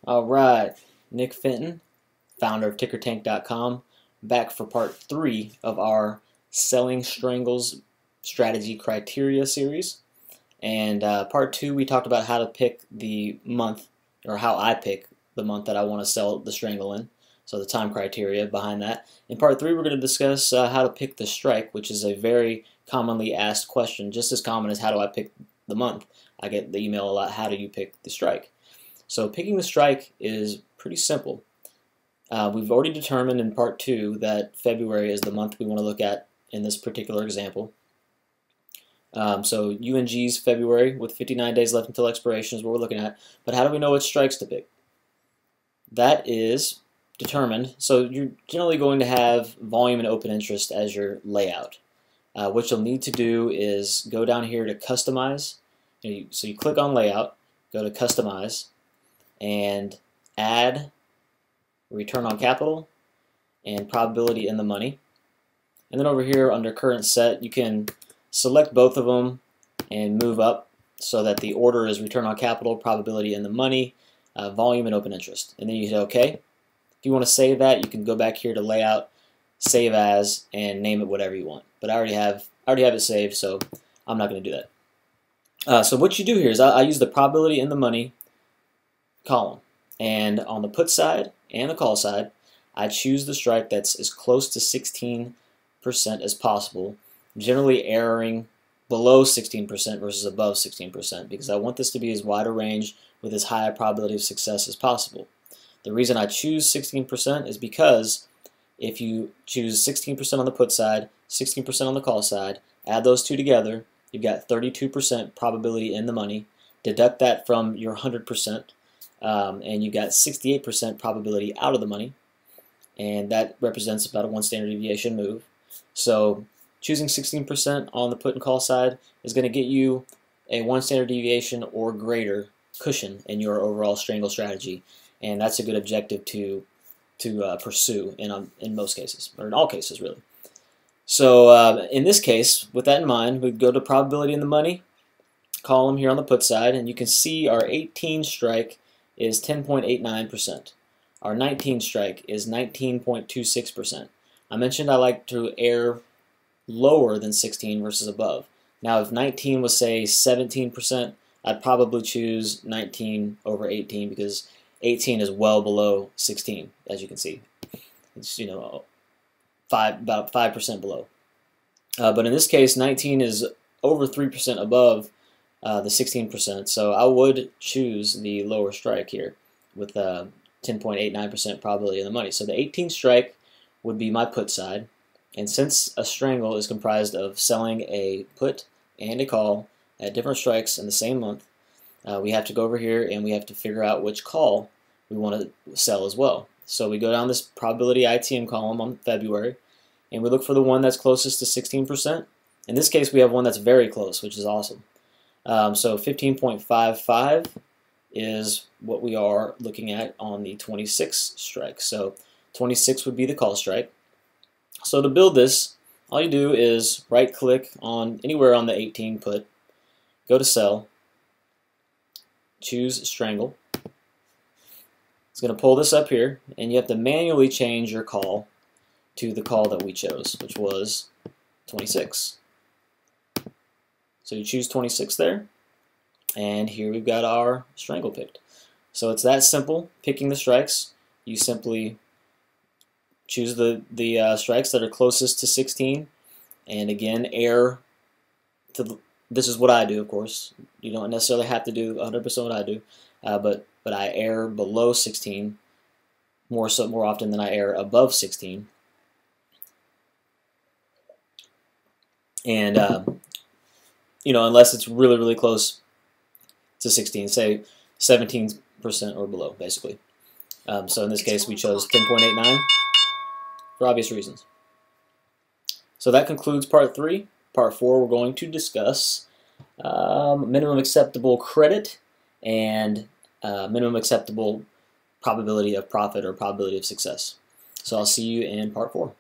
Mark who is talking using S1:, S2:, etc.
S1: All right, Nick Fenton, founder of TickerTank.com, back for part 3 of our Selling Strangles Strategy Criteria series. And part 2, we talked about how to pick the month, or how I pick the month that I want to sell the strangle in, so the time criteria behind that. In part 3, we're going to discuss how to pick the strike, which is a very commonly asked question, just as common as how do I pick the month. I get the email a lot, how do you pick the strike? So picking the strike is pretty simple. We've already determined in part 2 that February is the month we want to look at in this particular example. So UNG's February with 59 days left until expiration is what we're looking at. But how do we know which strikes to pick? That is determined. So you're generally going to have volume and open interest as your layout. What you'll need to do is go down here to customize. So you click on layout, go to customize, and add return on capital and probability in the money. And then over here under current set, you can select both of them and move up so that the order is return on capital, probability in the money, volume, and open interest. And then you hit OK. If you want to save that, you can go back here to layout, save as, and name it whatever you want. But I already have it saved, so I'm not going to do that. So what you do here is I use the probability in the money column, and on the put side and the call side I choose the strike that's as close to 16% as possible, generally erring below 16% versus above 16%, because I want this to be as wide a range with as high a probability of success as possible. The reason I choose 16% is because if you choose 16% on the put side, 16% on the call side, add those two together, you've got 32% probability in the money, deduct that from your 100%, and you got 68% probability out of the money, and that represents about a 1 standard deviation move. So choosing 16% on the put and call side is going to get you a 1 standard deviation or greater cushion in your overall strangle strategy, and that's a good objective to pursue in most cases, or in all cases really. So in this case, with that in mind, we go to probability in the money column here on the put side, and you can see our 18 strike is 10.89%. Our 19 strike is 19.26%. I mentioned I like to err lower than 16 versus above. Now if 19 was say 17%, I'd probably choose 19 over 18 because 18 is well below 16, as you can see. It's about 5% below. But in this case, 19 is over 3% above the 16%, so I would choose the lower strike here with 10.89% probability in the money. So the 18 strike would be my put side, and since a strangle is comprised of selling a put and a call at different strikes in the same month, we have to go over here and we have to figure out which call we want to sell as well. So we go down this probability ITM column on February, and we look for the one that's closest to 16%. In this case, we have one that's very close, which is awesome. So 15.55 is what we are looking at on the 26 strike. So 26 would be the call strike. So to build this, all you do is right click on anywhere on the 18 put, go to sell, choose strangle. It's going to pull this up here, and you have to manually change your call to the call that we chose, which was 26. So you choose 26 there, and here we've got our strangle picked. So it's that simple, picking the strikes. You simply choose the strikes that are closest to 16, and again, err to this is what I do, of course. You don't necessarily have to do 100% what I do, but I err below 16 more often than I err above 16. And unless it's really, really close to 16, say 17% or below, basically. So in this case, we chose 10.89 for obvious reasons. So that concludes part 3. Part 4, we're going to discuss minimum acceptable credit and minimum acceptable probability of profit or probability of success. So I'll see you in part 4.